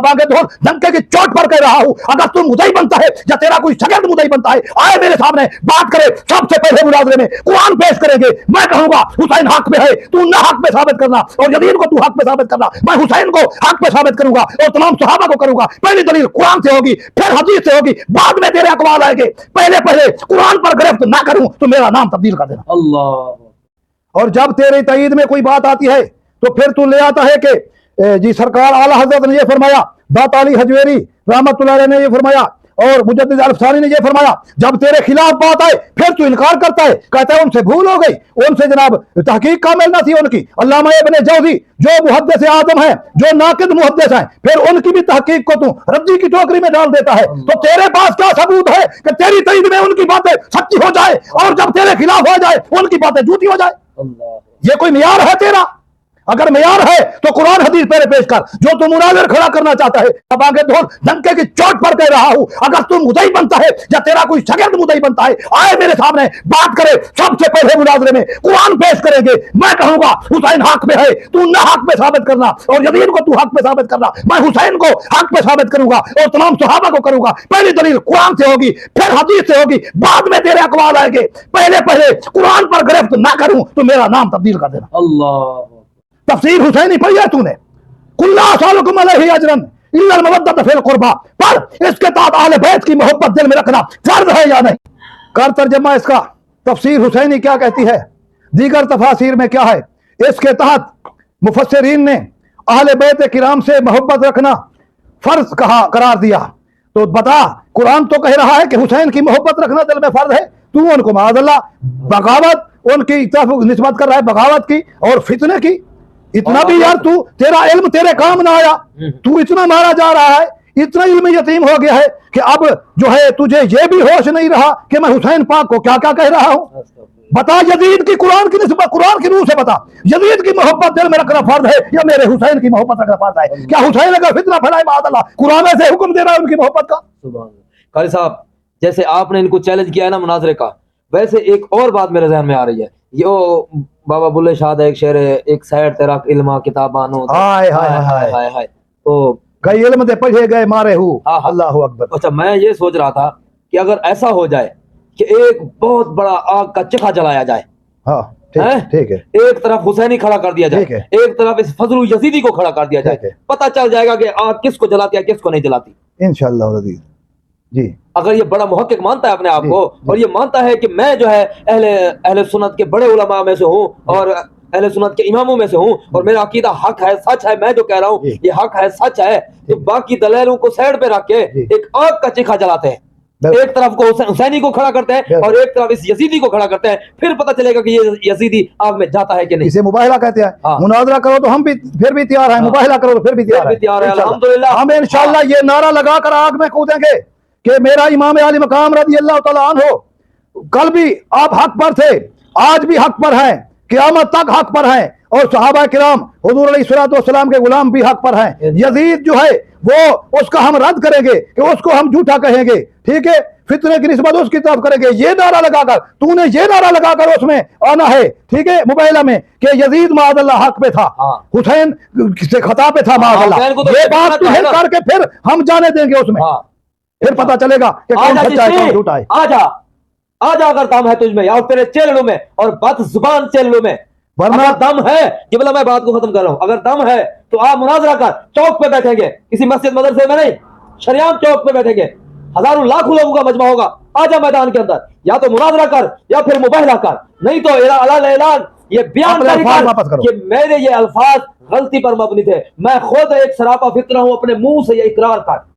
आगे ढोल डंके की चोट पर कह रहा हूं, अगर तू मुद्दई बनता है या तेरा कोई शगिर्द मुद्दई बनता है, आए मेरे सामने बात करे। सबसे पहले मुनाजरे में कुरान पेश करेंगे। मैं कहूंगा हुसैन हक में है, तू ना हक में साबित करना, और यजीद को तू हक में साबित करना। मैं हुसैन को हक में साबित करूंगा और तमाम सहाबा को करूंगा। पहली दलील कुरान से होगी, फिर हदीस से होगी, बाद में तेरे अकवाल आएंगे। पहले पहले कुरान पर गिरफ्त ना करूं तो मेरा नाम तब्दील कर देना। अल्लाह। और जब तेरे तईद में कोई बात आती है तो फिर तू ले आता है कि जी सरकार आला हजरत ने ये फरमाया, दाता अली हजवेरी रहमतुल्लाह अलैह ने ये फरमाया, और मुजद्दिद अल-अफ़सानी ने ये फरमाया। जब तेरे खिलाफ बात आए फिर तू इनकार करता है, कहता है उनसे भूल हो गई, उनसे जनाब तहकीक कामिल ना थी उनकी। अल्लामा इब्न जौज़ी जो मुहद्दिस आज़म है, जो नाकिद मुहद्दिस है, फिर उनकी भी तहकीक को तू रद्दी की टोकरी में डाल देता है। तो तेरे पास क्या सबूत है कि तेरी तईद में उनकी बातें सच्ची हो जाए और जब तेरे खिलाफ हो जाए उनकी बातें झूठी हो जाए? ये कोई मियार है तेरा? अगर मियार है तो कुरान हदीस पहले पेश कर, जो तू मुनाज़िर खड़ा करना चाहता है। अब आगे ढोल डंके की चोट पर कह रहा हूं, अगर तू मुद्दई बनता है या तेरा कोई शगिर्द मुद्दई बनता है, आए मेरे सामने बात करे। सबसे पहले मुनाज़रे में कुरान पेश करेंगे। मैं कहूंगा हुसैन हक में है, तू ना हक में साबित करना, और यजीद को तू हक में साबित करना। मैं हुसैन को हक में साबित करूंगा और तमाम सहाबा को करूंगा। पहली दलील कुरान से होगी, फिर हदीस से होगी, बाद में तेरे अकवाल आएंगे। पहले पहले कुरान पर गिरफ्त ना करूं तो मेरा नाम तब्दील कर देना। अल्लाह। तफसीर हुसैनी पढ़ी है तूने? कुल्ला सालुकुम अलैहि अजरन इल्लल मवद्दत फिल कुर्बा, पर इसके तहत अहले बैत की मोहब्बत दिल में रखना फर्ज है या नहीं? कर तर्जमा इसका। तफसीर हुसैनी क्या कहती है, दीगर तफासीर में क्या है? इसके तहत मुफस्सिरीन ने अहले बैत किराम से मोहब्बत रखना फर्ज कहा करार दिया। तो बता, कुरान तो कह रहा है कि हुसैन की मोहब्बत रखना दिल में फर्ज है, तू उनको माअज़ल्लाह बगावत उनकी तरफ निस्बत कर रहा है, बगावत की और फितने की। इतना भी यार तू, तेरा इल्म तेरे काम ना आया, तू इतना मारा जा रहा है, इतना इल्म यतीम हो गया है कि अब जो है तुझे ये भी होश नहीं रहा कि मैं हुसैन पाक को क्या क्या कह रहा हूं। बता, यजीद की कुरान की निस्बत, कुरान की रूह से बता, यजीद की मोहब्बत दिल में रखना फर्ज है या मेरे हुसैन की मोहब्बत रखना फर्ज है? क्या हुसैन अगर फितना फैलाए माअज़ल्लाह, कुरान से हुक्म दे रहा है उनकी मोहब्बत का? कारी साहब, जैसे आपने इनको चैलेंज किया है ना मुनाज़रे का, वैसे एक और बात मेरे ज़हन में आ रही है। यो बाबा बुल्ले शाह का एक शेर है, एक सैर तेरा इल्मा किताबानो, हाय हाय हाय हाय हाय, तो कई इल्म दे पढ़े गए मारे हूँ। अल्लाहु अकबर। अच्छा, मैं ये सोच रहा था कि अगर ऐसा हो जाए कि एक बहुत बड़ा आग का चिखा जलाया जाए, हाँ ठीक है, एक तरफ हुसैनी खड़ा कर दिया जाए, एक तरफ इस फजलु यजीदी को खड़ा कर दिया जाए, पता चल जाएगा कि आग किसको जलाती है किसको नहीं जलाती इंशाअल्लाह जी। अगर ये बड़ा मुहक्किक मानता है अपने आप को, और ये मानता है कि मैं जो है अहले सुन्नत के बड़े उलमा में से हूँ और अहले सुन्नत के इमामों में से हूँ, और मेरा अकीदा हक है, सच है, मैं जो कह रहा हूँ ये हक है, सच है, तो बाकी दलीलों को साइड पे रख के एक आग का चिखा जलाते हैं। एक तरफ को हुसैनी को खड़ा करते हैं और एक तरफ इस यजीदी को खड़ा करते हैं, फिर पता चलेगा कि ये यजीदी आग में जाता है कि नहीं। इसे मुबाहिला कहते हैं। मुनाज़रा करो तो हम भी फिर भी तैयार हैं, मुबाहिला करो तो फिर भी तैयार है। अल्हम्दुलिल्लाह, हम इंशाअल्लाह ये नारा लगाकर आग में कूदेंगे कि मेरा इमाम आली मकाम रज़ी अल्लाह तआला अन्हु कल भी आप हक पर थे, आज भी हक पर हैं, क़यामत तक हक पर हैं, और सहाबा किराम हुज़ूर अलैहिस्सलातु वस्सलाम के गुलाम भी हक पर हैं। यजीद जो है वो उसका हम रद्द करेंगे कि उसको हम झूठा कहेंगे, ठीक है, फितने की निस्बत उसकी तरफ करेंगे। ये नारा लगाकर, तूने ये नारा लगाकर उसमें आना है, ठीक है, मुबाहिला में, कि यजीद माअज़ल्लाह हक पे था, हुसैन से खता पे था माअज़ल्लाह। ये बात तुझे करके फिर हम जाने देंगे उसमें, फिर पता चलेगा कि कौन सच्चा है कौन झूठा है। आजा अगर दम है तुझमें या तेरे चेहरों में और बद जुबान चेहरों में, वरना दम है कि बोला मैं बात को खत्म कर रहा हूं, अगर दम है तो आप मुनाज़रा कर, चौक पे बैठेंगे, किसी मस्जिद मदरसे में नहीं, शरियाम चौक पे बैठेंगे, हजारों लाखों लोगों का मजमा होगा, आजा मैदान के अंदर, या तो मुनाज़रा कर या फिर मुबाहिला कर, नहीं तो ऐलान ये बयान कर कि मेरे ये अल्फाज गलती पर मबनी थे, मैं खुद एक सरापा फितरा हूं, अपने मुंह से ये इकरार कर।